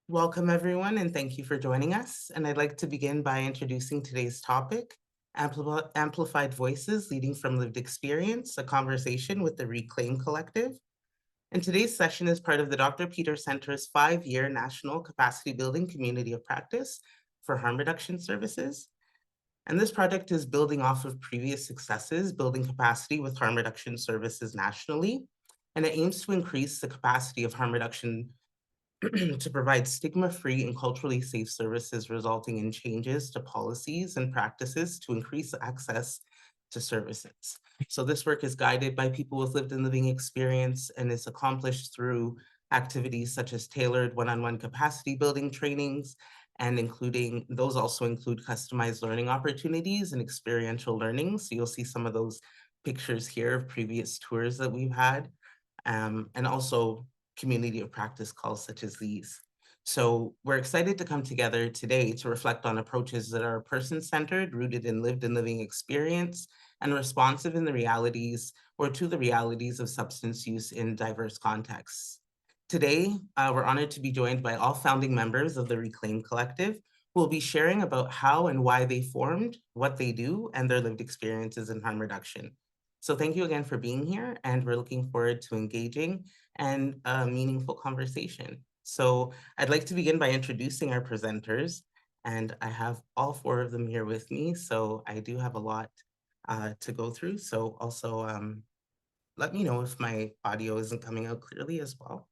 Welcome, everyone, and thank you for joining us. And I'd like to begin by introducing today's topic, Amplified Voices Leading from Lived Experience, a conversation with the Reclaim Collective. And today's session is part of the Dr. Peter Center's 5-year National Capacity Building Community of Practice for Harm Reduction Services. And this project is building off of previous successes, building capacity with harm reduction services nationally. And it aims to increase the capacity of harm reduction to provide stigma-free and culturally safe services, resulting in changes to policies and practices to increase access to services. So this work is guided by people with lived and living experience and is accomplished through activities such as tailored one-on-one capacity building trainings, and those also include customized learning opportunities and experiential learning. So you'll see some of those pictures here of previous tours that we've had, and also community of practice calls such as these. So we're excited to come together today to reflect on approaches that are person-centered, rooted in lived and living experience, and responsive in the realities or to the realities of substance use in diverse contexts. Today, we're honored to be joined by all founding members of the Reclaim Collective, who will be sharing about how and why they formed, what they do, and their lived experiences in harm reduction. So thank you again for being here, and we're looking forward to engaging and a meaningful conversation. So I'd like to begin by introducing our presenters, and I have all 4 of them here with me, so I do have a lot to go through. So also let me know if my audio isn't coming out clearly as well.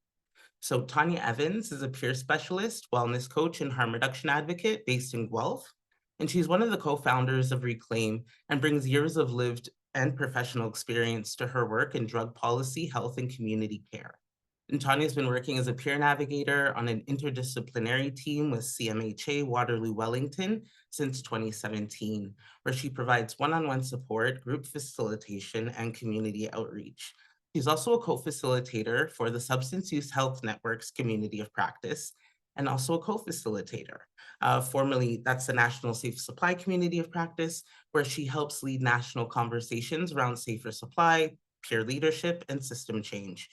So Tanya Evans is a peer specialist, wellness coach, and harm reduction advocate based in Guelph. And she's one of the co-founders of Reclaim and brings years of lived and professional experience to her work in drug policy, health, and community care. And Tanya's been working as a peer navigator on an interdisciplinary team with CMHA Waterloo Wellington since 2017, where she provides one-on-one support, group facilitation, and community outreach. She's also a co-facilitator for the Substance Use Health Network's Community of Practice, and also a co-facilitator. Formerly, that's the National Safe Supply Community of Practice, where she helps lead national conversations around safer supply, peer leadership, and system change.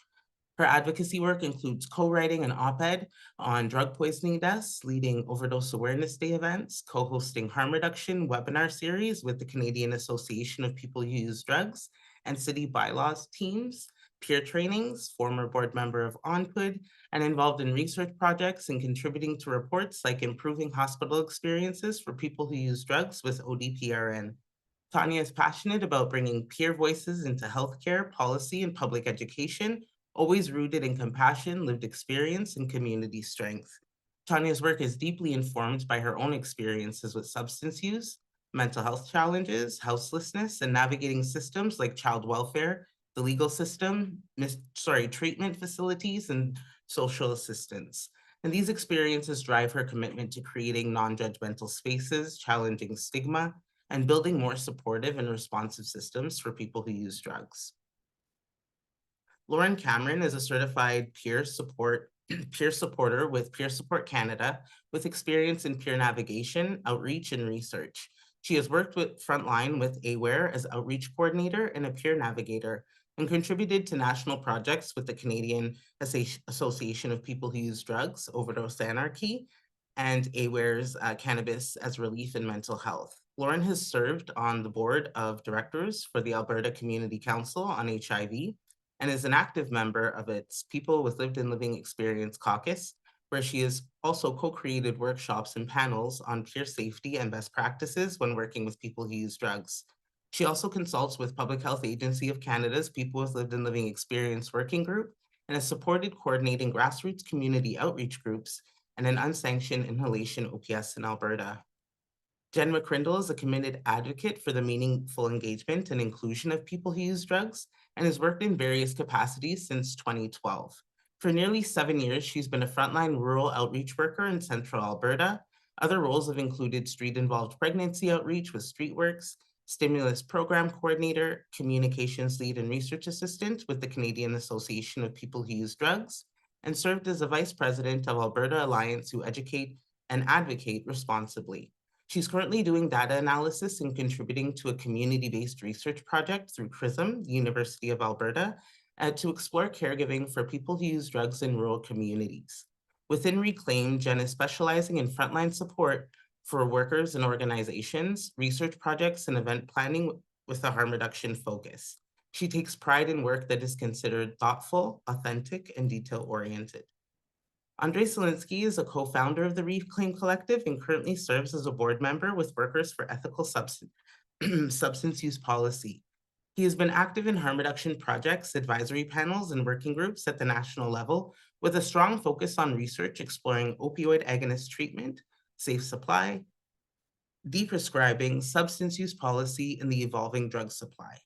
Her advocacy work includes co-writing an op-ed on drug poisoning deaths, leading Overdose Awareness Day events, co-hosting harm reduction webinar series with the Canadian Association of People Who Use Drugs, and city bylaws teams, peer trainings, former board member of ONPUD, and involved in research projects and contributing to reports like improving hospital experiences for people who use drugs with ODPRN. Tanya is passionate about bringing peer voices into healthcare, policy, and public education, always rooted in compassion, lived experience, and community strength. Tanya's work is deeply informed by her own experiences with substance use, mental health challenges, houselessness, and navigating systems like child welfare, the legal system, treatment facilities, and social assistance. And these experiences drive her commitment to creating non-judgmental spaces, challenging stigma, and building more supportive and responsive systems for people who use drugs. Lauren Cameron is a certified peer supporter with Peer Support Canada with experience in peer navigation, outreach, and research. She has worked with Frontline with AWARE as outreach coordinator and a peer navigator, and contributed to national projects with the Canadian Association of People Who Use Drugs, Overdose Anarchy, and AWARE's Cannabis as Relief in Mental Health. Lauren has served on the board of directors for the Alberta Community Council on HIV, and is an active member of its People with Lived and Living Experience caucus, where she has also co-created workshops and panels on peer safety and best practices when working with people who use drugs. She also consults with Public Health Agency of Canada's People with Lived and Living Experience Working Group, and has supported coordinating grassroots community outreach groups and an unsanctioned inhalation OPS in Alberta. Jen McCrindle is a committed advocate for the meaningful engagement and inclusion of people who use drugs and has worked in various capacities since 2012. For nearly 7 years, she's been a frontline rural outreach worker in central Alberta. Other roles have included street-involved pregnancy outreach with Streetworks, stimulus program coordinator, communications lead and research assistant with the Canadian Association of People Who Use Drugs, and served as a vice president of Alberta Alliance Who Educate and Advocate Responsibly. She's currently doing data analysis and contributing to a community-based research project through CRISM, the University of Alberta, to explore caregiving for people who use drugs in rural communities. Within Reclaim, Jen is specializing in frontline support for workers and organizations, research projects, and event planning with a harm reduction focus. She takes pride in work that is considered thoughtful, authentic, and detail-oriented. Andrei Selinsky is a co-founder of the Reclaim Collective and currently serves as a board member with Workers for Ethical Substance Use Policy. He has been active in harm reduction projects, advisory panels, and working groups at the national level, with a strong focus on research exploring opioid agonist treatment, safe supply, deprescribing, substance use policy, and the evolving drug supply.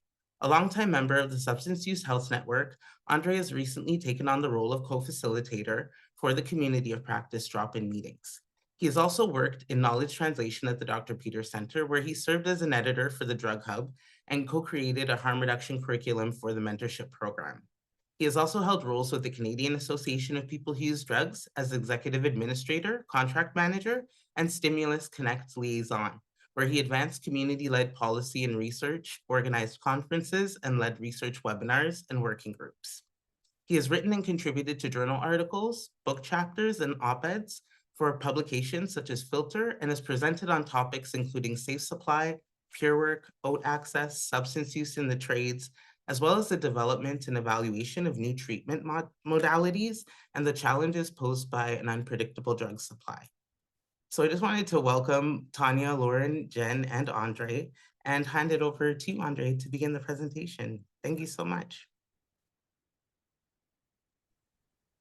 A longtime member of the Substance Use Health Network, Andre has recently taken on the role of co-facilitator for the Community of Practice drop-in meetings. He has also worked in knowledge translation at the Dr. Peters Center, where he served as an editor for the Drug Hub and co-created a harm reduction curriculum for the mentorship program. He has also held roles with the Canadian Association of People Who Use Drugs as executive administrator, contract manager, and Stimulus Connect liaison, where he advanced community-led policy and research, organized conferences, and led research webinars and working groups. He has written and contributed to journal articles, book chapters, and op-eds for publications such as Filter, and has presented on topics including safe supply, peer work, oat access, substance use in the trades, as well as the development and evaluation of new treatment modalities and the challenges posed by an unpredictable drug supply. So I just wanted to welcome Tanya, Lauren, Jen, and Andre, and hand it over to you, Andre, to begin the presentation. Thank you so much.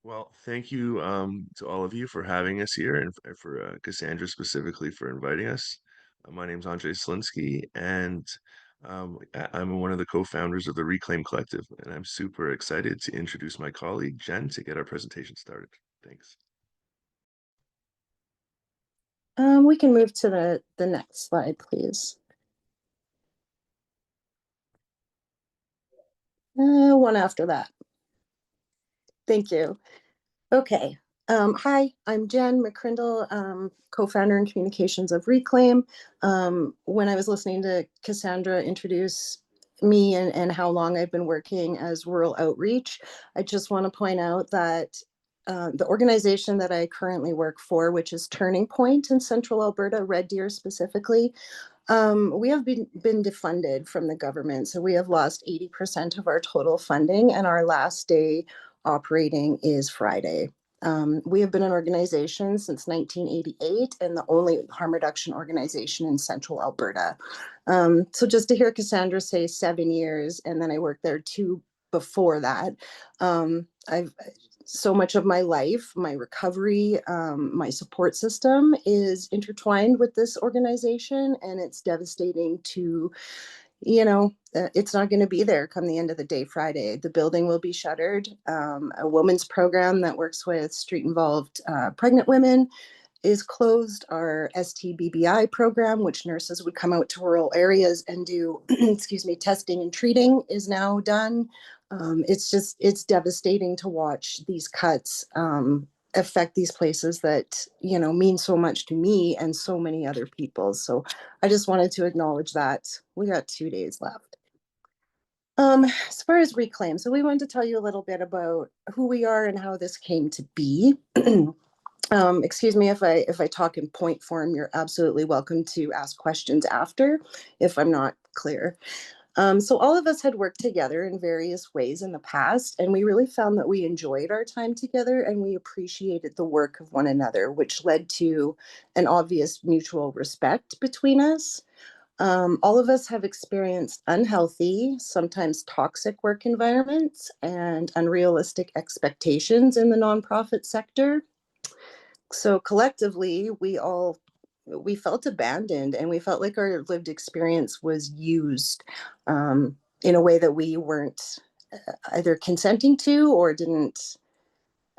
Well, thank you to all of you for having us here, and for Cassandra specifically for inviting us. My name is Andre Selinsky, and I'm one of the co-founders of the Reclaim Collective, and I'm super excited to introduce my colleague, Jen, to get our presentation started. Thanks. We can move to the next slide, please. One after that. Thank you. Okay. Hi, I'm Jen McCrindle, co-founder and communications of Reclaim. When I was listening to Cassandra introduce me and how long I've been working as rural outreach, I just want to point out that the organization that I currently work for, which is Turning Point in Central Alberta, Red Deer specifically, we have been defunded from the government. So we have lost 80% of our total funding, and our last day operating is Friday. We have been an organization since 1988 and the only harm reduction organization in Central Alberta. So just to hear Cassandra say 7 years, and then I worked there 2 before that, I've so much of my life, my recovery, my support system is intertwined with this organization, and it's devastating to, it's not going to be there come the end of the day Friday. The building will be shuttered. A women's program that works with street-involved pregnant women is closed. Our STBBI program, which nurses would come out to rural areas and do, testing and treating, is now done. It's devastating to watch these cuts affect these places that, mean so much to me and so many other people. So I just wanted to acknowledge that. We got 2 days left. As far as Reclaim, so we wanted to tell you a little bit about who we are and how this came to be. Excuse me if I talk in point form. You're absolutely welcome to ask questions after if I'm not clear. So all of us had worked together in various ways in the past, and we really found that we enjoyed our time together and we appreciated the work of one another, which led to an obvious mutual respect between us. All of us have experienced unhealthy, sometimes toxic work environments and unrealistic expectations in the nonprofit sector. So collectively, we felt abandoned, and we felt like our lived experience was used in a way that we weren't either consenting to or didn't,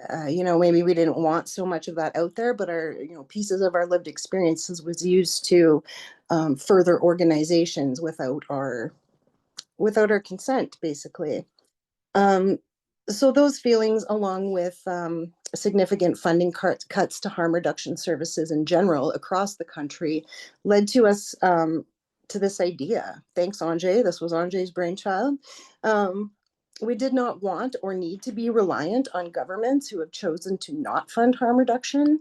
maybe we didn't want so much of that out there, but our, pieces of our lived experiences was used to further organizations without our consent, basically. So those feelings, along with significant funding cuts to harm reduction services in general across the country, led to us to this idea. Thanks, Andre. This was Andre's brainchild. We did not want or need to be reliant on governments who have chosen to not fund harm reduction.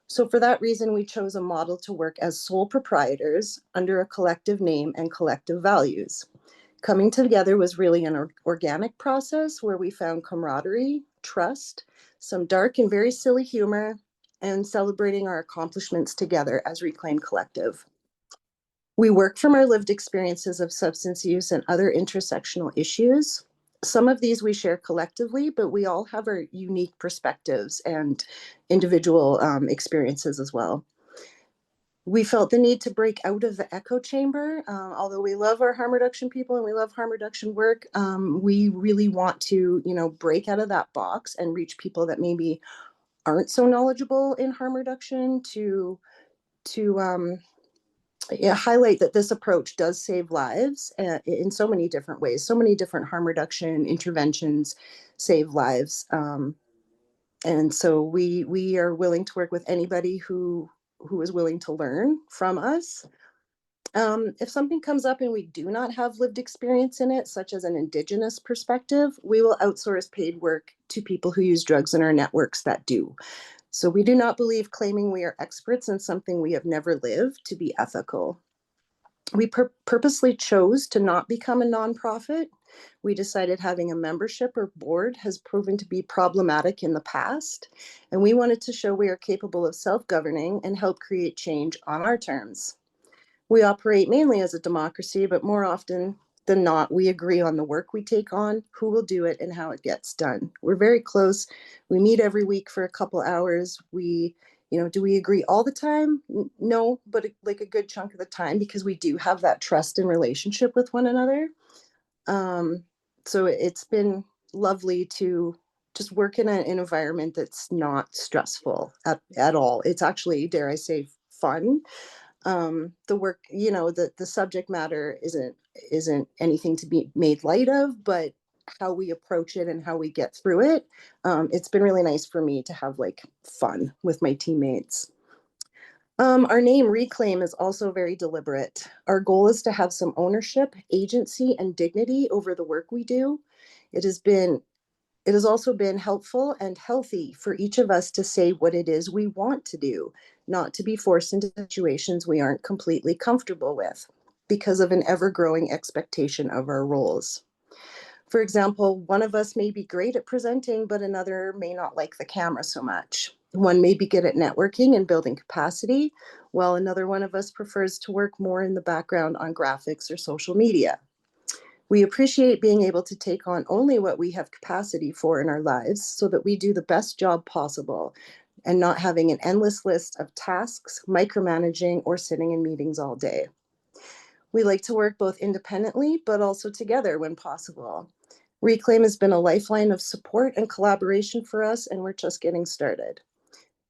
So for that reason, we chose a model to work as sole proprietors under a collective name and collective values. Coming together was really an organic process where we found camaraderie, trust, some dark and very silly humor, and celebrating our accomplishments together as Reclaim Collective. We work from our lived experiences of substance use and other intersectional issues. Some of these we share collectively, but we all have our unique perspectives and individual experiences as well. We felt the need to break out of the echo chamber. Although we love our harm reduction people and we love harm reduction work, we really want to, break out of that box and reach people that maybe aren't so knowledgeable in harm reduction to highlight that this approach does save lives in so many different ways. So many different harm reduction interventions save lives. And so we are willing to work with anybody who is willing to learn from us. If something comes up and we do not have lived experience in it, such as an Indigenous perspective, we will outsource paid work to people who use drugs in our networks that do. So we do not believe claiming we are experts in something we have never lived to be ethical. We purposely chose to not become a nonprofit. We decided having a membership or board has proven to be problematic in the past, and we wanted to show we are capable of self-governing and help create change on our terms. We operate mainly as a democracy, but more often than not, we agree on the work we take on, who will do it, and how it gets done. We're very close. We meet every week for a couple hours. Do we agree all the time? No, but like a good chunk of the time, because we do have that trust and relationship with one another. So it's been lovely to just work in an environment that's not stressful at all. It's actually, dare I say, fun. The work, the subject matter isn't anything to be made light of, but how we approach it and how we get through it. It's been really nice for me to have fun with my teammates. Our name Reclaim is also very deliberate. Our goal is to have some ownership, agency, and dignity over the work we do. It has also been helpful and healthy for each of us to say what it is we want to do, not to be forced into situations we aren't completely comfortable with because of an ever-growing expectation of our roles. For example, one of us may be great at presenting, but another may not like the camera so much. One may be good at networking and building capacity, while another one of us prefers to work more in the background on graphics or social media. We appreciate being able to take on only what we have capacity for in our lives so that we do the best job possible and not having an endless list of tasks, micromanaging, or sitting in meetings all day. We like to work both independently, but also together when possible. Reclaim has been a lifeline of support and collaboration for us, and we're just getting started.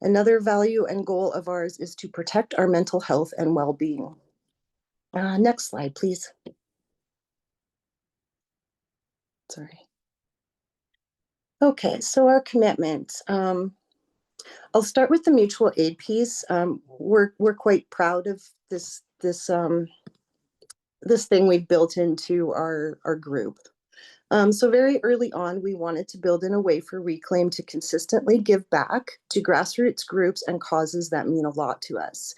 Another value and goal of ours is to protect our mental health and well-being. Next slide, please. Sorry. Okay, so our commitment. I'll start with the mutual aid piece. We're quite proud of this thing we've built into our group. So very early on, we wanted to build in a way for Reclaim to consistently give back to grassroots groups and causes that mean a lot to us.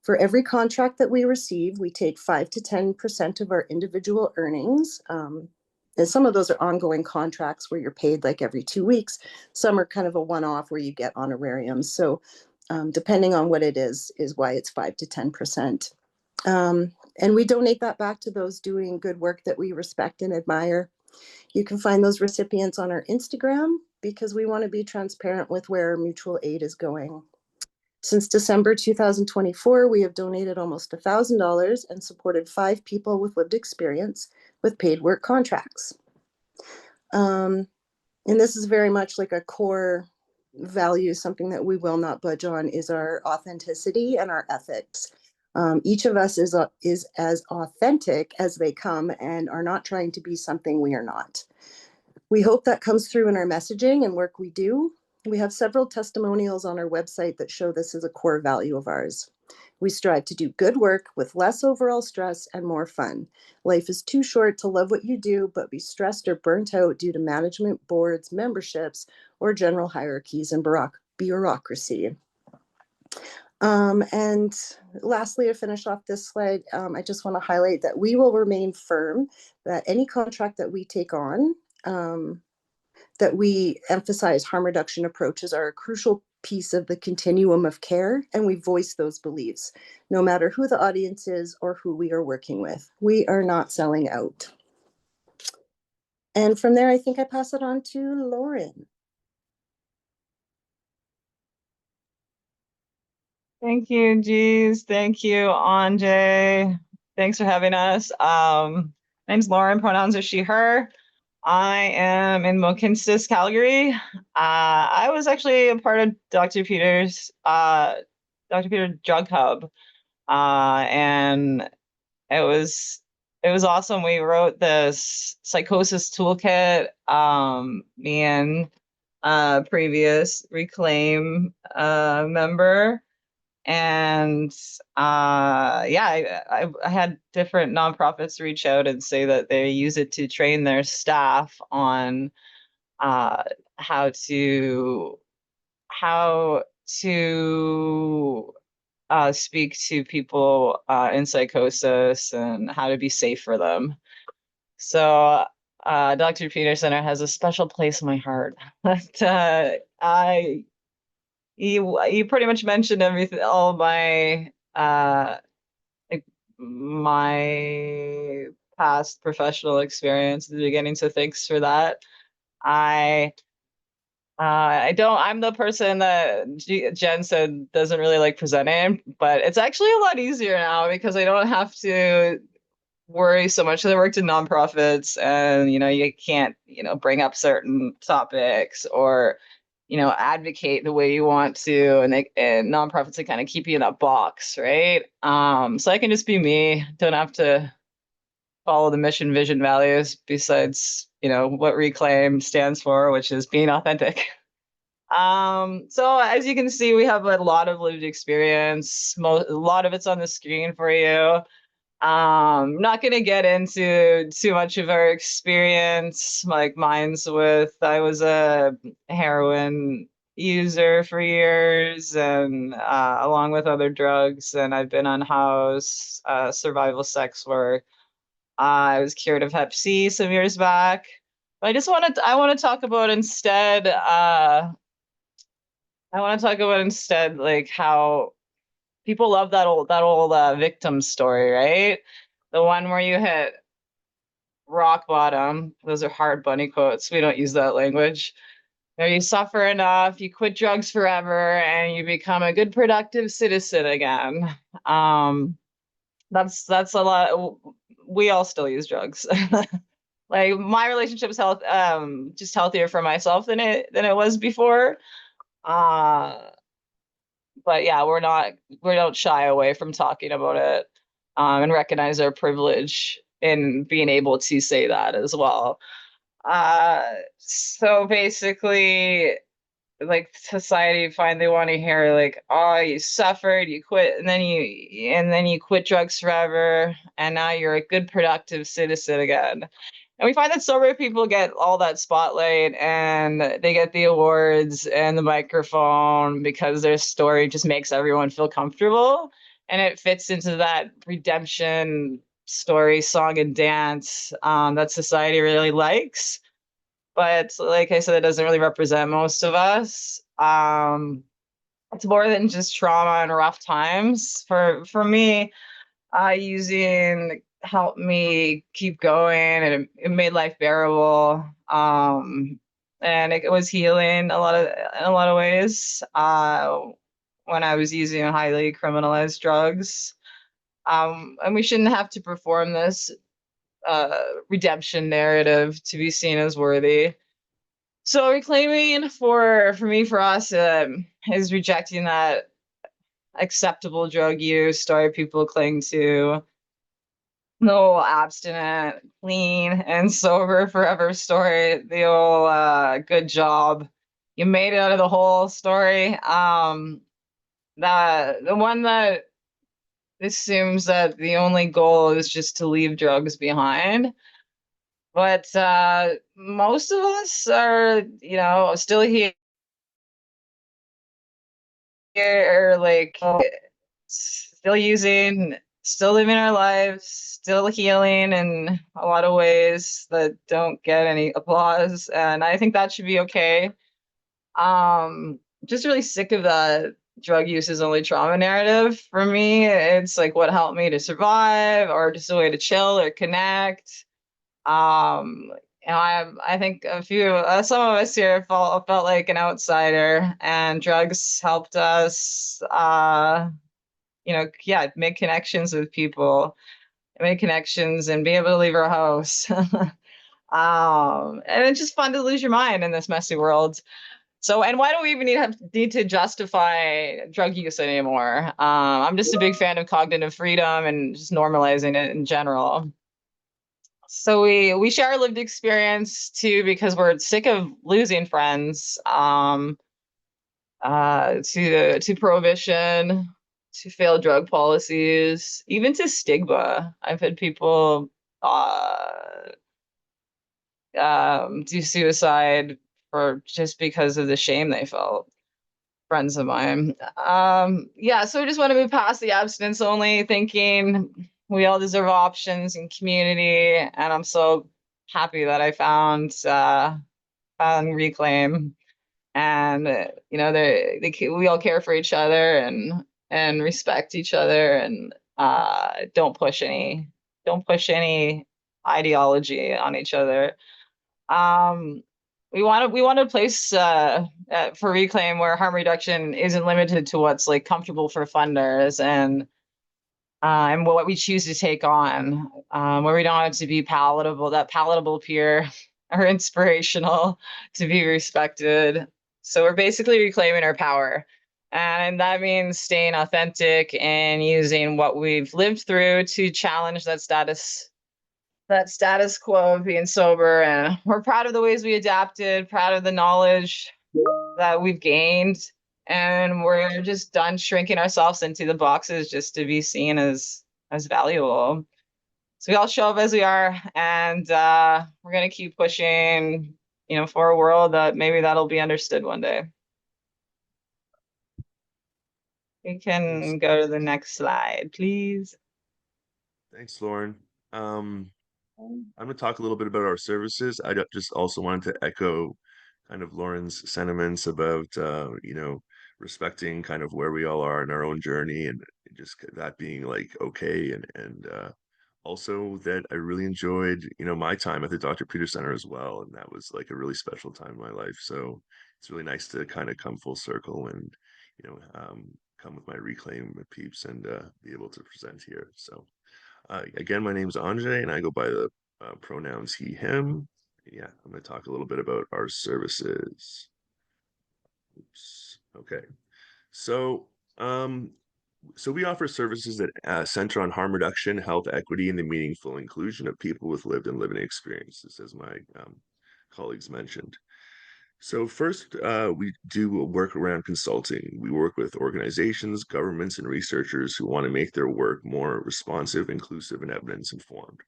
For every contract that we receive, we take 5 to 10% of our individual earnings. And some of those are ongoing contracts where you're paid every 2 weeks. Some are kind of a one-off where you get honorariums. So depending on what it is why it's 5 to 10%. And we donate that back to those doing good work that we respect and admire. You can find those recipients on our Instagram because we want to be transparent with where our mutual aid is going. Since December 2024, we have donated almost $1,000 and supported 5 people with lived experience with paid work contracts. And this is very much like a core value, something that we will not budge on is our authenticity and our ethics. Each of us is as authentic as they come and are not trying to be something we are not. We hope that comes through in our messaging and work we do. We have several testimonials on our website that show this is a core value of ours. We strive to do good work with less overall stress and more fun. Life is too short to love what you do, but be stressed or burnt out due to management boards, memberships, or general hierarchies and bureaucracy. And lastly, to finish off this slide, I just want to highlight that we will remain firm that any contract that we take on, that we emphasize harm reduction approaches are a crucial piece of the continuum of care, and we voice those beliefs, no matter who the audience is or who we are working with. We are not selling out. And from there, I think I pass it on to Lauren. Thank you, Jeez. Thank you, Anjay. Thanks for having us. Name's Lauren, pronouns are she, her. I am in Mohkinstsis, Calgary. I was actually a part of Dr. Peter's Drug Hub. And it was awesome. We wrote this psychosis toolkit, me and previous Reclaim member. And yeah, I had different nonprofits reach out and say that they use it to train their staff on how to speak to people in psychosis and how to be safe for them. So Dr. Peter Center has a special place in my heart. But you pretty much mentioned everything, all of my my past professional experience at the beginning, so thanks for that. I'm the person that Jen said doesn't really like presenting, but it's actually a lot easier now because I don't have to worry so much. I worked in nonprofits, and you can't bring up certain topics or advocate the way you want to, and nonprofits they kind of keep you in that box, right? So I can just be me, don't have to follow the mission, vision, values, besides what Reclaim stands for, which is being authentic. So as you can see, we have a lot of lived experience. A lot of it's on the screen for you. I'm not going to get into too much of our experience, like mine's I was a heroin user for years, and along with other drugs, and I've been unhoused, survival sex work. I was cured of Hep C some years back. But I want to talk about instead, like how people love that old victim story, right? The one where you hit rock bottom. Those are hard bunny quotes. We don't use that language. You suffer enough, you quit drugs forever, and you become a good, productive citizen again. That's a lot. We all still use drugs. Like my relationship is just healthier for myself than it was before. But yeah, we don't shy away from talking about it, and recognize our privilege in being able to say that as well. So basically, like society finally want to hear like, oh, you suffered, you quit, and then you quit drugs forever, and now you're a good, productive citizen again. And we find that sober people get all that spotlight, and they get the awards and the microphone because their story just makes everyone feel comfortable. And it fits into that redemption story, song, and dance that society really likes. But like I said, it doesn't really represent most of us. It's more than just trauma and rough times. For me, using helped me keep going, and it made life bearable. And it was healing in a lot of ways. When I was using highly criminalized drugs, and we shouldn't have to perform this redemption narrative to be seen as worthy. So reclaiming for me, for us, is rejecting that acceptable drug use story people cling to. No abstinent, clean, and sober forever story. The old good job you made it out of the whole story. The one that assumes that the only goal is just to leave drugs behind. But most of us are, still here, like still using, still living our lives, still healing in a lot of ways that don't get any applause. And I think that should be okay. Just really sick of that drug use is only trauma narrative. For me, it's like what helped me to survive, or just a way to chill or connect. Um, I think some of us here felt like an outsider, and drugs helped us, make connections with people, make connections, and be able to leave our house. And it's just fun to lose your mind in this messy world. So, and why do we even need to justify drug use anymore? I'm just a big fan of cognitive freedom and just normalizing it in general. So we share our lived experience too, because we're sick of losing friends, to prohibition, to failed drug policies, even to stigma. I've had people do suicide for just because of the shame they felt. Friends of mine. So I just want to move past the abstinence only thinking. We all deserve options and community, and I'm so happy that I found Reclaim, and we all care for each other and respect each other, and don't push any ideology on each other. We want a place for Reclaim where harm reduction isn't limited to what's like comfortable for funders, and what we choose to take on, where we don't have to be palatable peer or inspirational to be respected. So we're basically reclaiming our power. And that means staying authentic and using what we've lived through to challenge that status quo of being sober. And we're proud of the ways we adapted, proud of the knowledge that we've gained, and we're just done shrinking ourselves into the boxes just to be seen as valuable. So we all show up as we are, and we're gonna keep pushing, for a world that maybe that'll be understood one day. We can go to the next slide, please. Thanks, Lauren. I'm going to talk a little bit about our services. Just also wanted to echo kind of Lauren's sentiments about, respecting kind of where we all are in our own journey, and just that being like okay. And also that I really enjoyed, my time at the Dr. Peter Center as well. And that was like a really special time in my life. So it's really nice to kind of come full circle and, come with my Reclaim peeps and be able to present here. So again, my name's Andre, and I go by the pronouns he, him. Yeah, I'm going to talk a little bit about our services. Oops. Okay. So, we offer services that center on harm reduction, health equity, and the meaningful inclusion of people with lived and living experiences, as my colleagues mentioned. So first, we do work around consulting. We work with organizations, governments, and researchers who want to make their work more responsive, inclusive, and evidence-informed.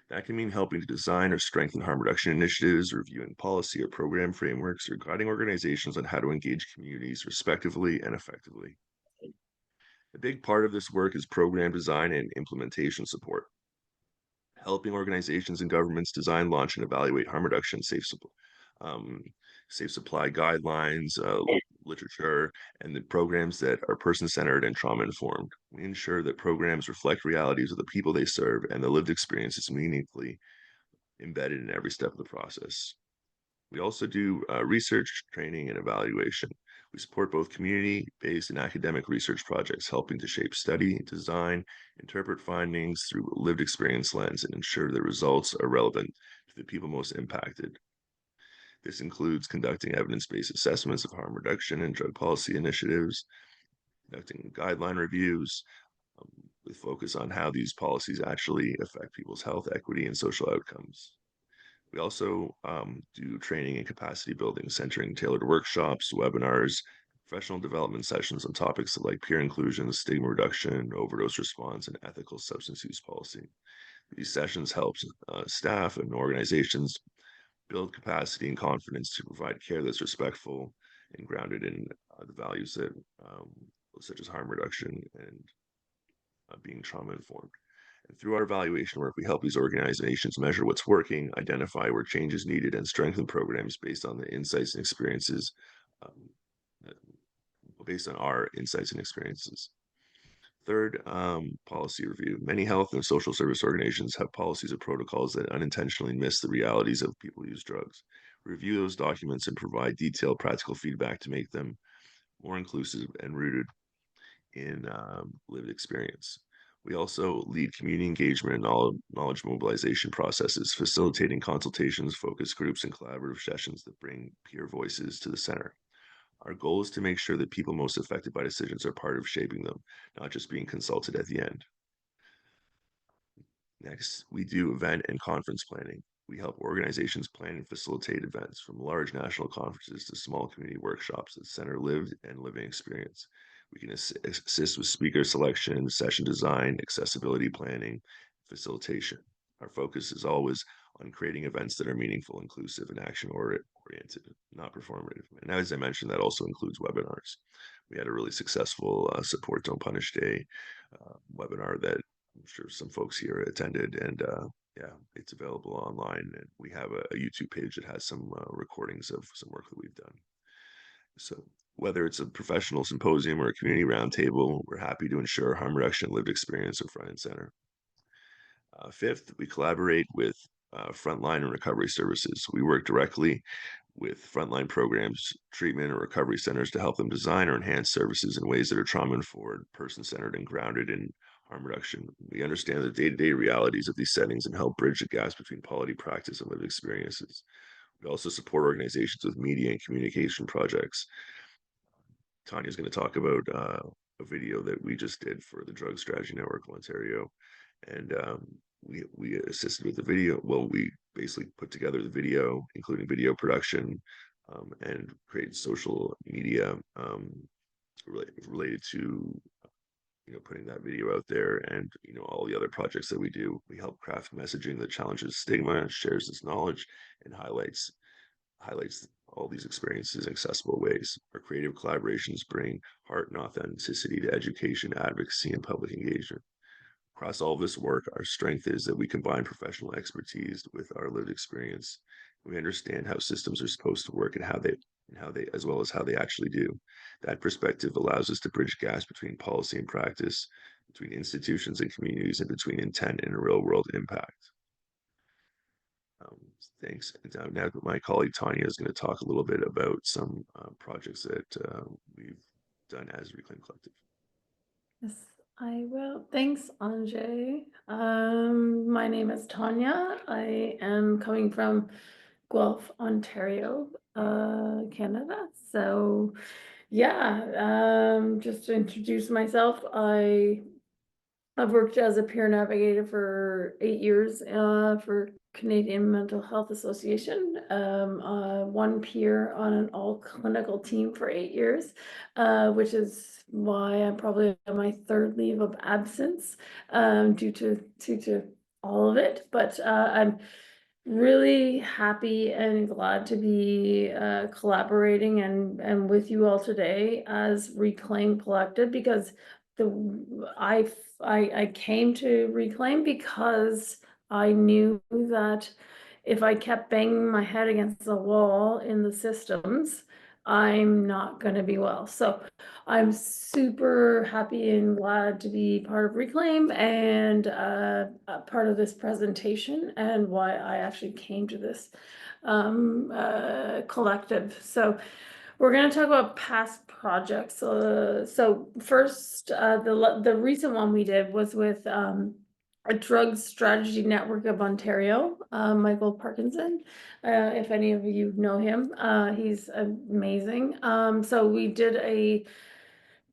That can mean helping to design or strengthen harm reduction initiatives, reviewing policy or program frameworks, or guiding organizations on how to engage communities respectively and effectively. A big part of this work is program design and implementation support, helping organizations and governments design, launch, and evaluate harm reduction safe supply guidelines, literature, and the programs that are person-centered and trauma-informed. We ensure that programs reflect realities of the people they serve and the lived experiences meaningfully embedded in every step of the process. We also do research, training, and evaluation. We support both community-based and academic research projects, helping to shape study, design, interpret findings through a lived experience lens, and ensure the results are relevant to the people most impacted. This includes conducting evidence-based assessments of harm reduction and drug policy initiatives, conducting guideline reviews, with focus on how these policies actually affect people's health, equity, and social outcomes. We also do training and capacity building, centering tailored workshops, webinars, professional development sessions on topics like peer inclusion, stigma reduction, overdose response, and ethical substance use policy. These sessions help staff and organizations build capacity and confidence to provide care that's respectful and grounded in the values that, such as harm reduction and being trauma informed. And through our evaluation work, we help these organizations measure what's working, identify where change is needed, and strengthen programs based on the insights and experiences, um, based on our insights and experiences. Third, policy review. Many health and social service organizations have policies or protocols that unintentionally miss the realities of people who use drugs. Review those documents and provide detailed practical feedback to make them more inclusive and rooted in lived experience. We also lead community engagement and knowledge mobilization processes, facilitating consultations, focus groups, and collaborative sessions that bring peer voices to the center. Our goal is to make sure that people most affected by decisions are part of shaping them, not just being consulted at the end. Next, we do event and conference planning. We help organizations plan and facilitate events from large national conferences to small community workshops that center lived and living experience. We can assist with speaker selection, session design, accessibility planning, facilitation. Our focus is always on creating events that are meaningful, inclusive, and action oriented, not performative. And as I mentioned, that also includes webinars. We had a really successful Support Don't Punish Day webinar that I'm sure some folks here attended, and yeah, it's available online. And we have a YouTube page that has some recordings of some work that we've done. So whether it's a professional symposium or a community roundtable, we're happy to ensure harm reduction and lived experience are front and center. Fifth, we collaborate with frontline and recovery services. We work directly with frontline programs, treatment, or recovery centers to help them design or enhance services in ways that are trauma-informed, person-centered, and grounded in harm reduction. We understand the day-to-day realities of these settings and help bridge the gaps between polity practice and lived experiences. We also support organizations with media and communication projects. Tanya's going to talk about a video that we just did for the Drug Strategy Network of Ontario, and we assisted with the video. Well, we basically put together the video, including video production, and created social media related to putting that video out there, and all the other projects that we do. We help craft messaging that challenges stigma, shares this knowledge, and highlights all these experiences in accessible ways. Our creative collaborations bring heart and authenticity to education, advocacy, and public engagement. Across all of this work, our strength is that we combine professional expertise with our lived experience. We understand how systems are supposed to work and how they, as well as how they actually do. That perspective allows us to bridge gaps between policy and practice, between institutions and communities, and between intent and real world impact. Thanks. And now my colleague Tanya is going to talk a little bit about some projects that we've done as Reclaim Collective. Yes, I will. Thanks, Anjay. My name is Tanya. I am coming from Guelph, Ontario, Canada. So, yeah, just to introduce myself, I've worked as a peer navigator for 8 years for Canadian Mental Health Association, one peer on an all clinical team for 8 years, which is why I'm probably on my third leave of absence due to all of it. But I'm really happy and glad to be collaborating and with you all today as Reclaim Collective, because I came to Reclaim because I knew that if I kept banging my head against the wall in the systems, I'm not going to be well. So I'm super happy and glad to be part of Reclaim and a part of this presentation, and why I actually came to this collective. So we're going to talk about past projects. So first, the recent one we did was with a Drug Strategy Network of Ontario, Michael Parkinson. If any of you know him, he's amazing. So we did a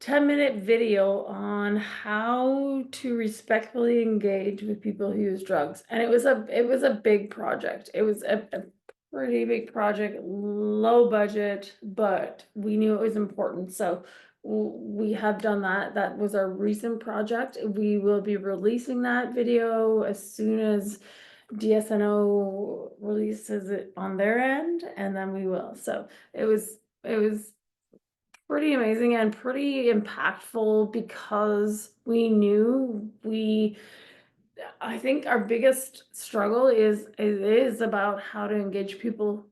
10-minute video on how to respectfully engage with people who use drugs. And it was a big project. It was a pretty big project, low budget, but we knew it was important. So we have done that. That was our recent project. We will be releasing that video as soon as DSNO releases it on their end, and then we will. So it was pretty amazing and pretty impactful, because we knew I think our biggest struggle is about how to engage people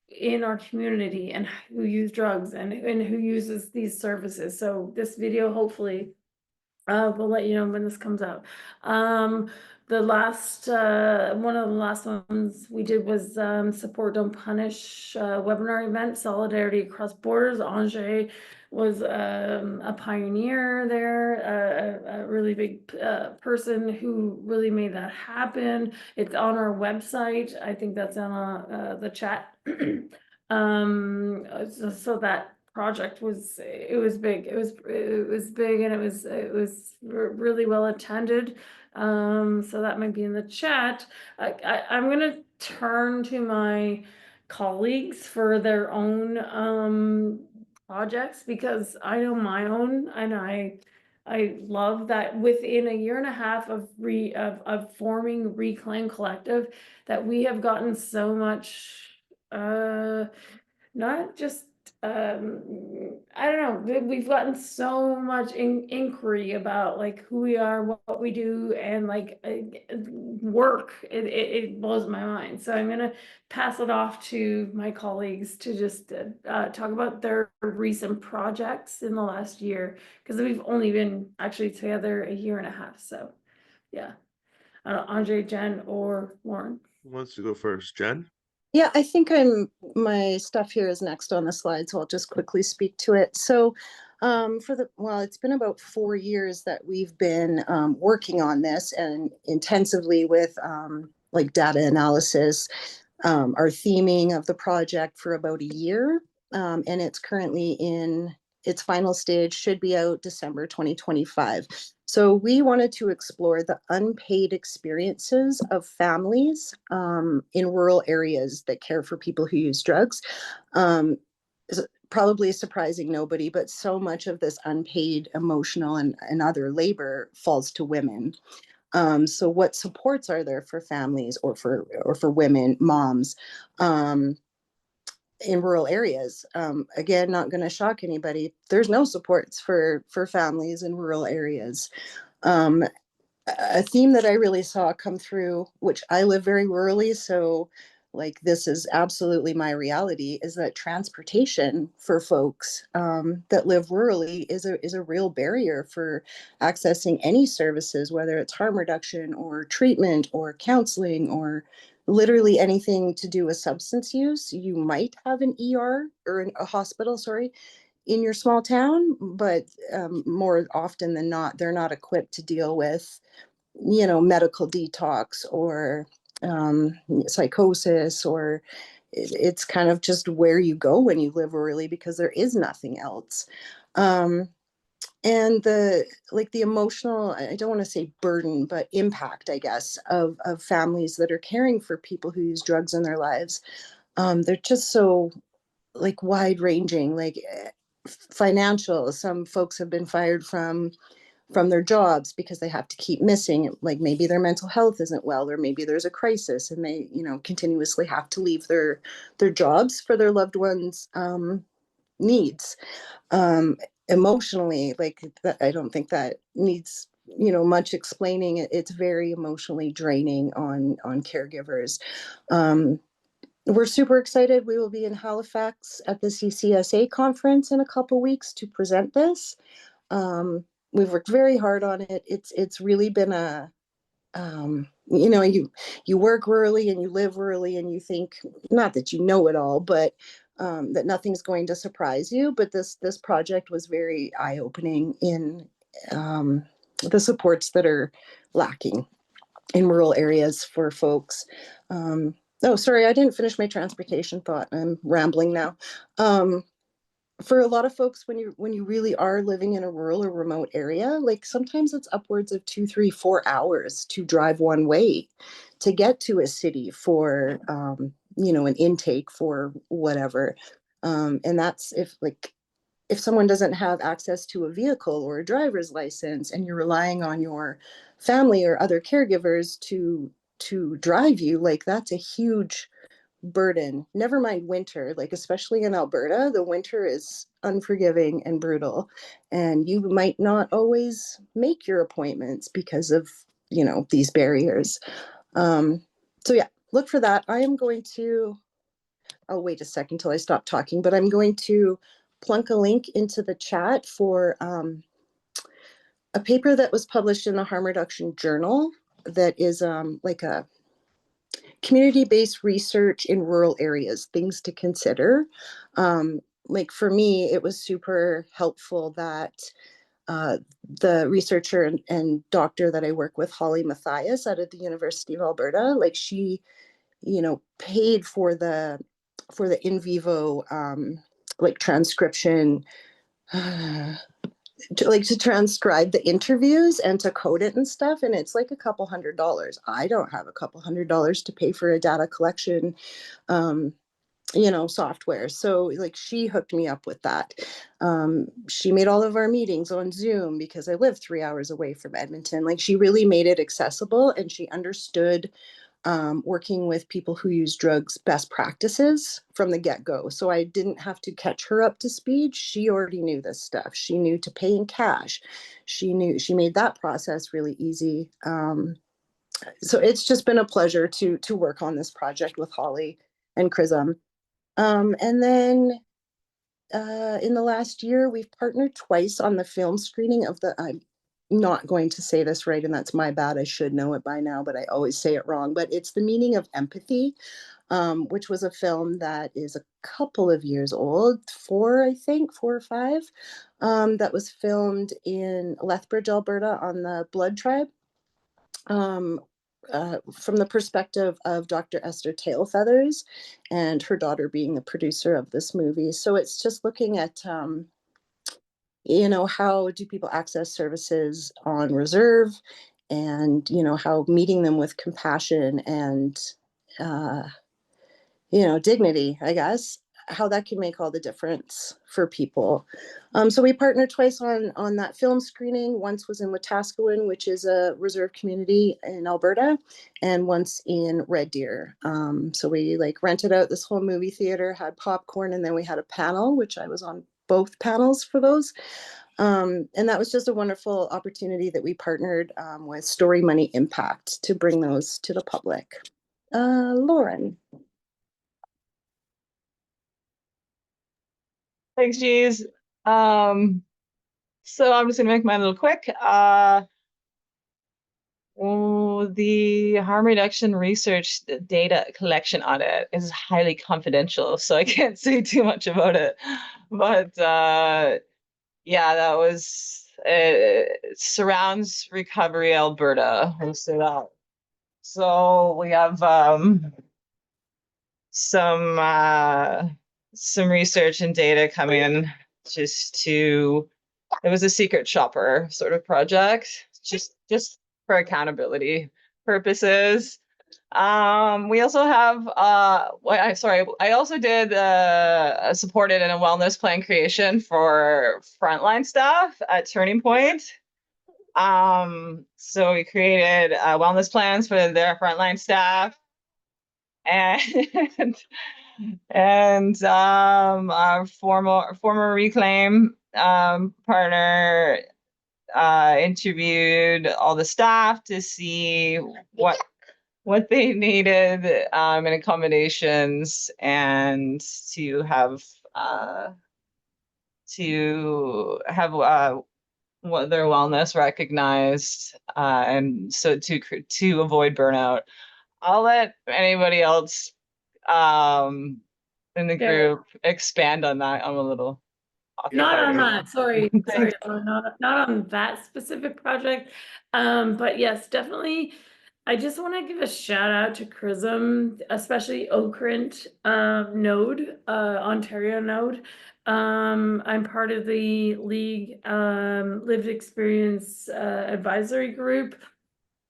in our community and who use drugs and who uses these services. So this video hopefully we'll let you know when this comes out. The last one of the last ones we did was Support Don't Punish webinar event, Solidarity Across Borders. Anjay was a pioneer there, a really big person who really made that happen. It's on our website. I think that's on the chat. So that project was big. It was big, and it was really well attended. So that might be in the chat. I'm gonna turn to my colleagues for their own projects, because I know my own, and I love that within a year and a half of forming Reclaim Collective, that we have gotten so much not just I don't know, we've gotten so much inquiry about like who we are, what we do, and like work. It blows my mind. So I'm gonna pass it off to my colleagues to just talk about their recent projects in the last year, because we've only been actually together a year and a half. So yeah, Andre, Jen, or Lauren. Who wants to go first? Jen? Yeah, I think my stuff here is next on the slide, so I'll just quickly speak to it. So it's been about 4 years that we've been working on this, and intensively with like data analysis, our theming of the project for about a year. And it's currently in its final stage, should be out December 2025. So we wanted to explore the unpaid experiences of families in rural areas that care for people who use drugs. Probably surprising nobody, but so much of this unpaid emotional and other labor falls to women. So what supports are there for families or for women, moms, in rural areas? Again, not going to shock anybody. There's no supports for families in rural areas. A theme that I really saw come through, which I live very rurally, so like this is absolutely my reality, is that transportation for folks that live rurally is a real barrier for accessing any services, whether it's harm reduction or treatment or counseling or literally anything to do with substance use. You might have an ER or a hospital, sorry, in your small town, but more often than not, they're not equipped to deal with, medical detox or psychosis, or it's kind of just where you go when you live rurally, because there is nothing else. And the emotional, I don't want to say burden, but impact, I guess, of families that are caring for people who use drugs in their lives. They're just so like wide ranging, like financial. Some folks have been fired from their jobs because they have to keep missing, like maybe their mental health isn't well, or maybe there's a crisis and they continuously have to leave their jobs for their loved ones needs. Emotionally, like I don't think that needs much explaining. It's very emotionally draining on caregivers. We're super excited. We will be in Halifax at the CCSA conference in a couple weeks to present this. We've worked very hard on it. It's really been a, you work rurally and you live rurally and you think, not that you know it all, but that nothing's going to surprise you. But this project was very eye-opening in the supports that are lacking in rural areas for folks. Oh, sorry, I didn't finish my transportation thought. I'm rambling now. for a lot of folks, when you really are living in a rural or remote area, like sometimes it's upwards of 2, 3, 4 hours to drive one way to get to a city for an intake for whatever. And that's if someone doesn't have access to a vehicle or a driver's license, and you're relying on your family or other caregivers to drive you, like that's a huge burden. Never mind winter, like especially in Alberta, the winter is unforgiving and brutal, and you might not always make your appointments because of these barriers. So yeah, look for that. I am going to, I'll wait a second till I stop talking, but I'm going to plunk a link into the chat for a paper that was published in the Harm Reduction Journal that is like a community-based research in rural areas, things to consider. Like for me, it was super helpful that the researcher and doctor that I work with, Holly Mathias out of the University of Alberta, like she, paid for the in vivo like transcription to transcribe the interviews and to code it and stuff, and it's like a couple $100. I don't have a couple $100 to pay for a data collection software, so like she hooked me up with that. She made all of our meetings on Zoom because I live 3 hours away from Edmonton. Like she really made it accessible, and she understood working with people who use drugs best practices from the get-go. So I didn't have to catch her up to speed. She already knew this stuff. She knew to pay in cash. She made that process really easy. So it's just been a pleasure to work on this project with Holly and Chrism. And then in the last year, we've partnered twice on the film screening of I'm not going to say this right, and that's my bad. I should know it by now, but I always say it wrong. But it's The Meaning of Empathy, which was a film that is a couple of years old, 4 or 5, that was filmed in Lethbridge, Alberta on the Blood Tribe. From the perspective of Dr. Esther Tailfeathers and her daughter being the producer of this movie. So it's just looking at, how do people access services on reserve, and, how meeting them with compassion and, dignity, I guess, how that can make all the difference for people. So we partnered twice on that film screening. Once was in Wetaskiwin, which is a reserve community in Alberta, and once in Red Deer. So we rented out this whole movie theater, had popcorn, and then we had a panel, which I was on both panels for those. And that was just a wonderful opportunity that we partnered with Story Money Impact to bring those to the public. Lauren. Thanks, Jeez. So I'm just gonna make mine a little quick. The harm reduction research data collection audit is highly confidential, so I can't say too much about it. But yeah, that was surrounds Recovery Alberta hosted that. So we have some research and data coming in it was a secret shopper sort of project, just for accountability purposes. We also have I also did supported in a wellness plan creation for frontline staff at Turning Point. So we created wellness plans for their frontline staff, and our former Reclaim partner interviewed all the staff to see what they needed in accommodations, and to have their wellness recognized, and so to avoid burnout. I'll let anybody else in the group expand on that. I'm a little Not on Yeah. that, sorry, not on that specific project. But yes, definitely I just want to give a shout out to Chrism, especially Okrent node, Ontario node. I'm part of the League Lived Experience Advisory Group,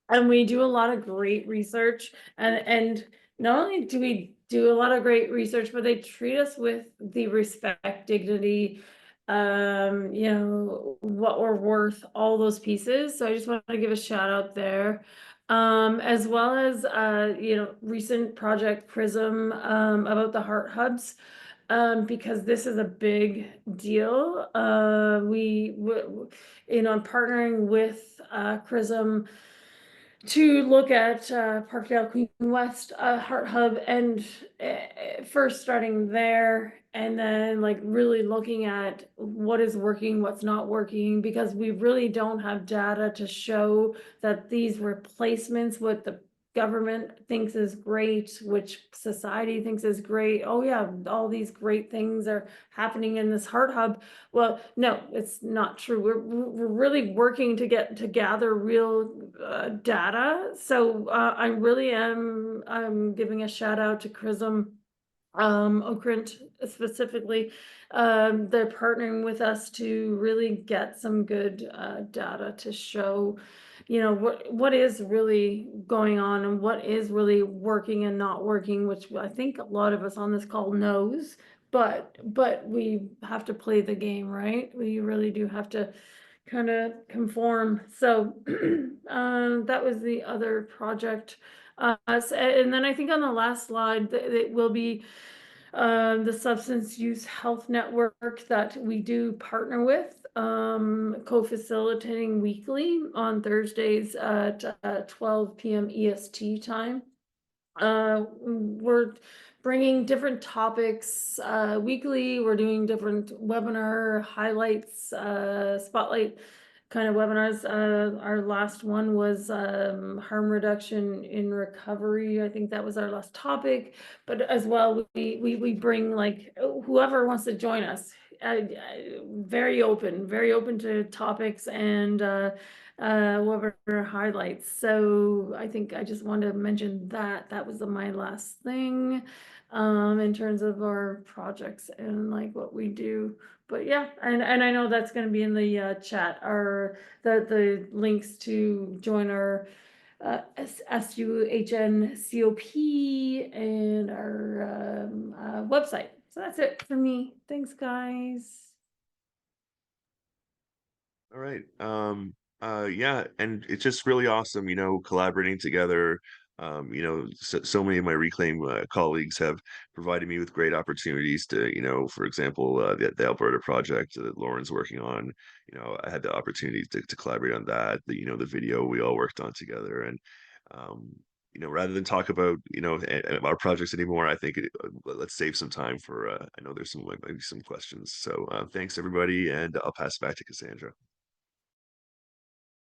and we do a lot of great research. And not only do we do a lot of great research, but they treat us with the respect, dignity, you know, what we're worth, all those pieces. So I just want to give a shout out there. As well as you know, recent project Prism about the heart hubs, because this is a big deal. You know, I'm partnering with Chrism to look at Parkdale Queen West Heart Hub, and first starting there, and then like really looking at what is working, what's not working, because we really don't have data to show that these replacements, what the government thinks is great, which society thinks is great. Oh yeah, all these great things are happening in this heart hub. Well, no, it's not true. We're really working to gather real data. So I'm giving a shout out to Chrism, Okrent specifically. They're partnering with us to really get some good data to show, you know, what is really going on and what is really working and not working, which I think a lot of us on this call knows. But we have to play the game, right? We really do have to kind of conform. So that was the other project. And then I think on the last slide, it will be the Substance Use Health Network that we do partner with, co-facilitating weekly on Thursdays at 12 p.m. EST time. We're bringing different topics weekly. We're doing different webinar highlights, spotlight kind of webinars. Our last one was harm reduction in recovery. I think that was our last topic. But as well, we bring like whoever wants to join us. Very open to topics and webinar highlights. So I think I just wanted to mention that that was my last thing in terms of our projects and like what we do. But yeah, and I know that's going to be in the chat, or the links to join our SUHNCOP and our website. So that's it for me. Thanks, guys. All right. Yeah, and it's just really awesome, you know, collaborating together. You know, so many of my Reclaim colleagues have provided me with great opportunities to, you know, for example, the Alberta project that Lauren's working on. You know, I had the opportunity to collaborate on that. You know, the video we all worked on together, and um, you know, rather than talk about, you know, our projects anymore, I think let's save some time for. I know there's some maybe some questions. So thanks everybody, and I'll pass it back to Cassandra.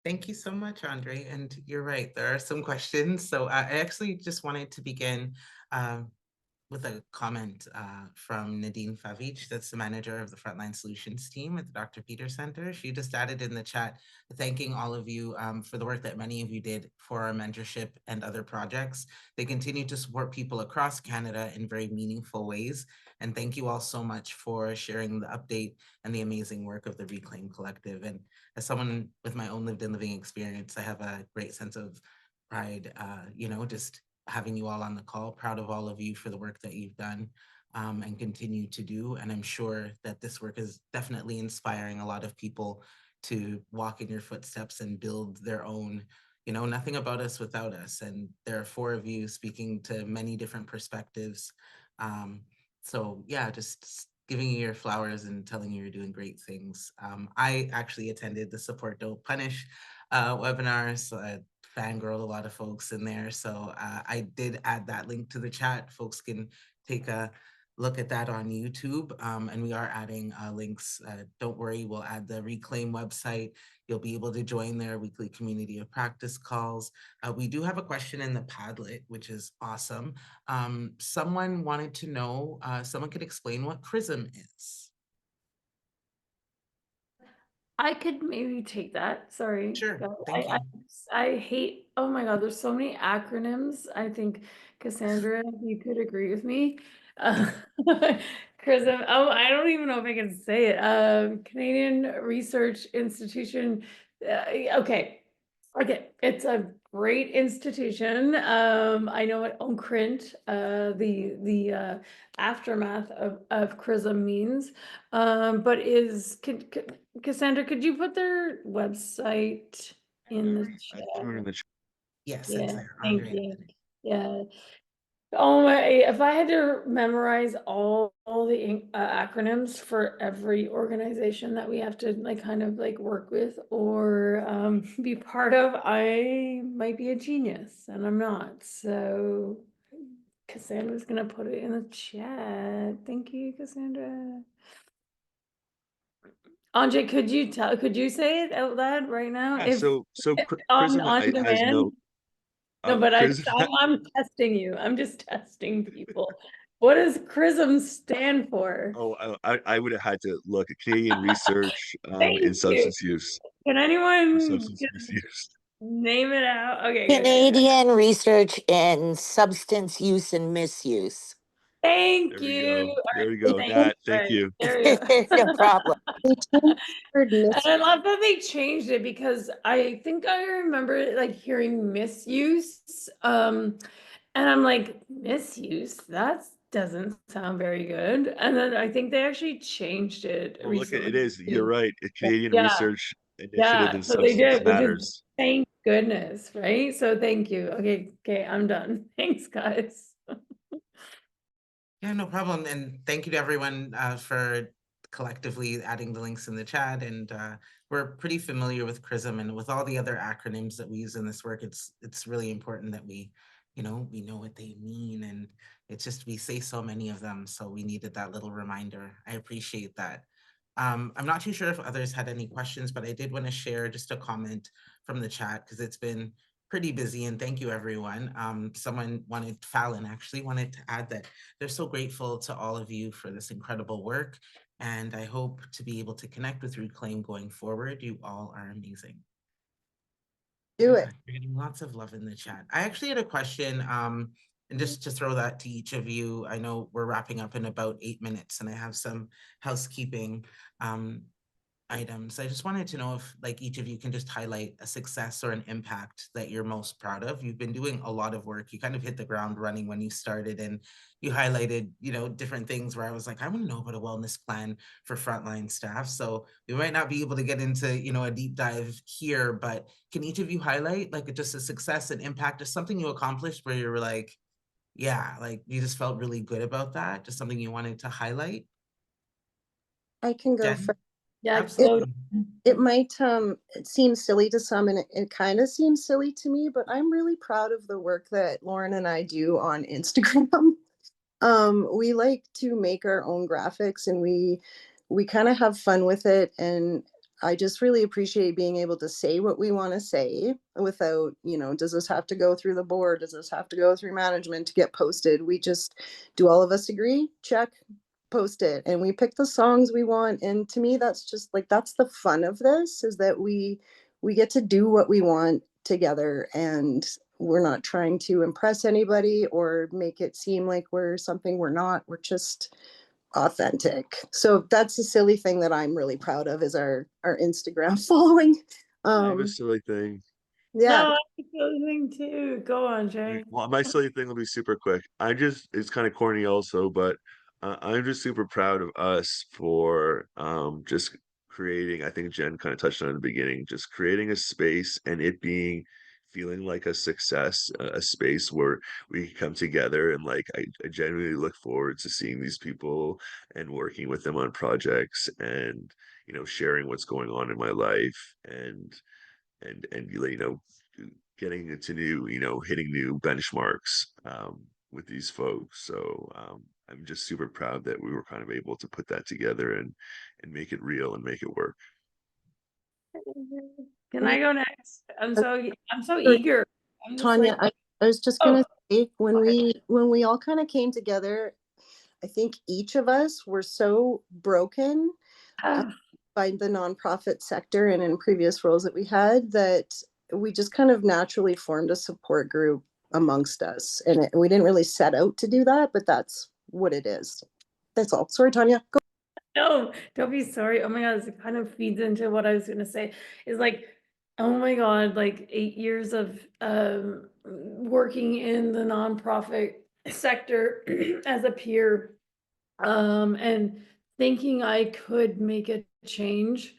Thank you so much, Andre. And you're right, there are some questions. So I actually just wanted to begin with a comment from Nadine Favich, that's the manager of the Frontline Solutions team at the Dr. Peter Center. She just added in the chat, thanking all of you for the work that many of you did for our mentorship and other projects. They continue to support people across Canada in very meaningful ways. And thank you all so much for sharing the update and the amazing work of the Reclaim Collective. And as someone with my own lived and living experience, I have a great sense of pride, you know, just having you all on the call, proud of all of you for the work that you've done and continue to do. And I'm sure that this work is definitely inspiring a lot of people to walk in your footsteps and build their own, you know, nothing about us without us. And there are 4 of you speaking to many different perspectives. So yeah, just giving you your flowers and telling you you're doing great things. I actually attended the Support Don't Punish webinars. So fangirled a lot of folks in there. So I did add that link to the chat. Folks can take a look at that on YouTube. And we are adding links. Don't worry, we'll add the Reclaim website. You'll be able to join their weekly community of practice calls. We do have a question in the Padlet, which is awesome. Someone wanted to know, someone could explain what CRISM is. I could maybe take that. Sorry. Sure, guys. thank you. I hate, oh my God, there's so many acronyms. I think Cassandra, you could agree with me. Uh, CRISM, oh, I don't even know if I can say it. Canadian Research Institution. Okay. Okay, it's a great institution. I know what Onkrint, the aftermath of CRISM means. But Cassandra, could you put their website in the I chat? threw it in the chat. Yes, it's Yeah, there. thank Andre. you. Yeah. Oh my, if I had to memorize all the acronyms for every organization that we have to like kind of like work with or be part of, I might be a genius and I'm not. So Cassandra's gonna put it in the chat. Thank you, Cassandra. Andre, could you say it out loud right now? Yeah, If so on Chrism on has demand? no No, but Chrism. I'm testing you. I'm just testing people. What does CRISM stand for? Oh, I would have had to look at Canadian research in Thank you. substance use. Can For anyone substance just misuse. name it out? Okay, good, good. Canadian Research in Substance Use and Misuse. Thank There we you. go. All There right, we go. thank That. Thank right, you. there we go. No problem. They changed the word And I misuse. love that they changed it because I think I remember like hearing misuse. And I'm like, misuse? That doesn't sound very good. And then I think they actually changed it Well, look, it recently. is. You're right. A Canadian Yeah, Research Initiative yeah. in So they Substance did, which is Matters. thank goodness, right? So thank you. Okay, I'm done. Thanks, guys. Yeah, no problem. And thank you to everyone for collectively adding the links in the chat. And we're pretty familiar with CRISM and with all the other acronyms that we use in this work. It's really important that we know what they mean. And it's just we say so many of them. So we needed that little reminder. I appreciate that. I'm not too sure if others had any questions, but I did want to share just a comment from the chat because it's been pretty busy, and thank you everyone. Fallon actually wanted to add that they're so grateful to all of you for this incredible work, and I hope to be able to connect with Reclaim going forward. You all are amazing. Do it. You're getting lots of love in the chat. I actually had a question, and just to throw that to each of you, I know we're wrapping up in about 8 minutes, and I have some housekeeping items. I just wanted to know if like each of you can just highlight a success or an impact that you're most proud of. You've been doing a lot of work. You kind of hit the ground running when you started, and you highlighted, different things where I was like, I want to know about a wellness plan for frontline staff. So we might not be able to get into, a deep dive here, but can each of you highlight like just a success and impact of something you accomplished where you were like, yeah, like you just felt really good about that, just something you wanted to highlight? I can go Jen? first. Yeah, Absolutely. It might it seems silly to some, and it kind of seems silly to me, but I'm really proud of the work that Lauren and I do on Instagram. We like to make our own graphics, and we kind of have fun with it, and I just really appreciate being able to say what we want to say without, does this have to go through the board? Does this have to go through management to get posted? We just, do all of us agree? Check, post it, and we pick the songs we want. And to me, that's just like, that's the fun of this, is that we get to do what we want together, and we're not trying to impress anybody or make it seem like we're something we're not. We're just authentic. So that's a silly thing that I'm really proud of, is our Instagram following. I have a silly thing. Yeah. No, I feel the thing too. Go on, Jay. Well, my silly thing will be super quick. It's kind of corny also, but I'm just super proud of us for just creating. I think Jen kind of touched on it in the beginning, just creating a space and it feeling like a success, a space where we can come together, and like I genuinely look forward to seeing these people and working with them on projects, and sharing what's going on in my life, and getting into new, hitting new benchmarks with these folks. So I'm just super proud that we were kind of able to put that together and make it real and make it work. Can I go next? I'm so Sorry, eager. I'm just Tanya, like, I was just oh, gonna say, when okay. we all kind of came together, I think each of us were so broken, Ah, by the nonprofit sector and in previous roles that we had, that we just kind of naturally formed a support group amongst us. And we didn't really set out to do that, but that's what it is. That's all. Sorry, Tanya. Go. No, don't be sorry. Oh my God, this kind of feeds into what I was gonna say. Is like, oh my God, like 8 years of working in the nonprofit sector as a peer, and thinking I could make a change.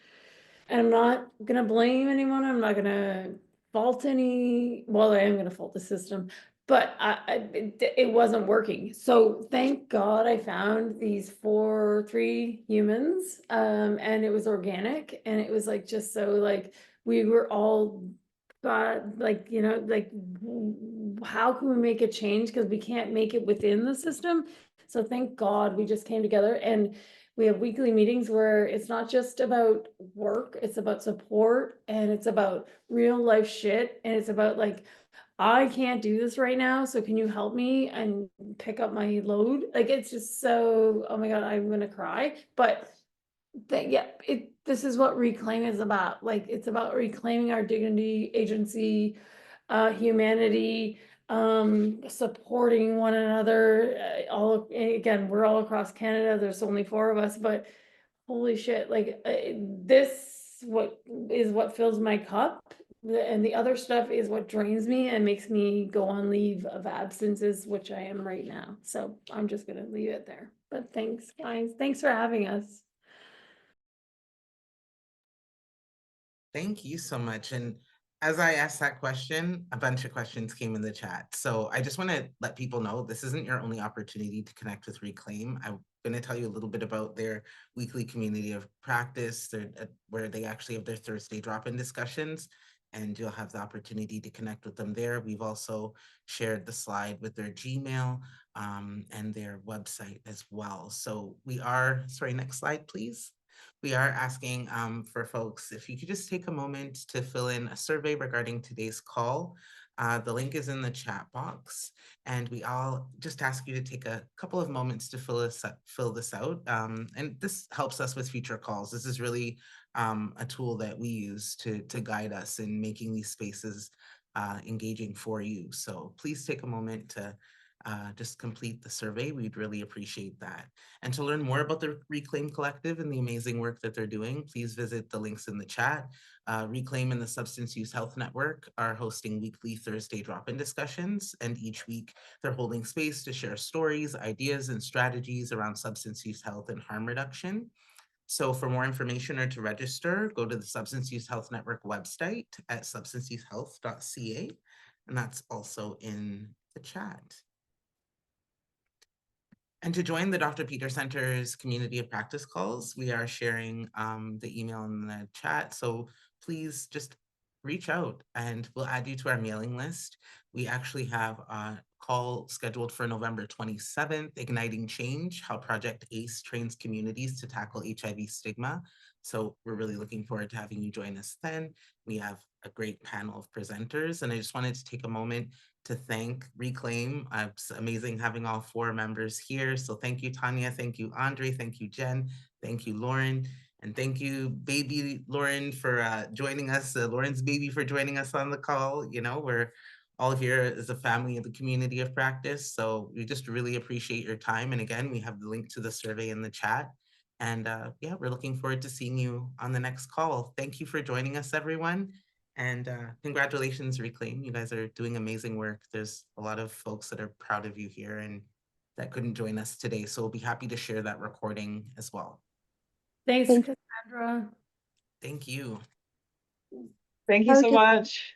And I'm not gonna blame anyone. I'm not gonna fault well, I am gonna fault the system, but it wasn't working. So thank God I found these 3 humans, and it was organic, and it was like, just so like, we were all like, like, how can we make a change? Because we can't make it within the system. So thank God we just came together, and we have weekly meetings where it's not just about work, it's about support, and it's about real life shit. And it's about like, I can't do this right now, so can you help me and pick up my load? Like, it's just so, oh my God, I'm gonna cry. But yeah, this is what Reclaim is about. Like, it's about reclaiming our dignity, agency, humanity, supporting one another. Again, we're all across Canada. There's only 4 of us, but holy shit, like, what fills my cup. And the other stuff is what drains me and makes me go on leave of absences, which I am right now. So I'm just gonna leave it there. But thanks, guys. Thanks for having us. Thank you so much. And as I asked that question, a bunch of questions came in the chat. So I just want to let people know this isn't your only opportunity to connect with Reclaim. I'm going to tell you a little bit about their weekly community of practice, where they actually have their Thursday drop-in discussions, and you'll have the opportunity to connect with them there. We've also shared the slide with their Gmail and their website as well. So sorry, next slide, please. We are asking for folks, if you could just take a moment to fill in a survey regarding today's call. The link is in the chat box, and we all just ask you to take a couple of moments to fill this out. And this helps us with future calls. This is really a tool that we use to guide us in making these spaces engaging for you. So please take a moment to just complete the survey. We'd really appreciate that. And to learn more about the Reclaim Collective and the amazing work that they're doing, please visit the links in the chat. Reclaim and the Substance Use Health Network are hosting weekly Thursday drop-in discussions, and each week they're holding space to share stories, ideas, and strategies around substance use health and harm reduction. So for more information or to register, go to the Substance Use Health Network website at substanceusehealth.ca, and that's also in the chat. And to join the Dr. Peter Center's community of practice calls, we are sharing the email in the chat. So please just reach out and we'll add you to our mailing list. We actually have a call scheduled for November 27th, Igniting Change, how Project ACE trains communities to tackle HIV stigma. So we're really looking forward to having you join us then. We have a great panel of presenters, and I just wanted to take a moment to thank Reclaim. It's amazing having all 4 members here. So thank you, Tanya. Thank you, Andre. Thank you, Jen. Thank you, Lauren. And thank you, baby Lauren, for joining us, Lauren's baby, for joining us on the call. You know, we're all here as a family of the community of practice. So we just really appreciate your time. And again, we have the link to the survey in the chat. And yeah, we're looking forward to seeing you on the next call. Thank you for joining us, everyone. And congratulations, Reclaim. You guys are doing amazing work. There's a lot of folks that are proud of you here and that couldn't join us today. So we'll be happy to share that recording as well. Thanks, Cassandra. Thank you. Thank you so much.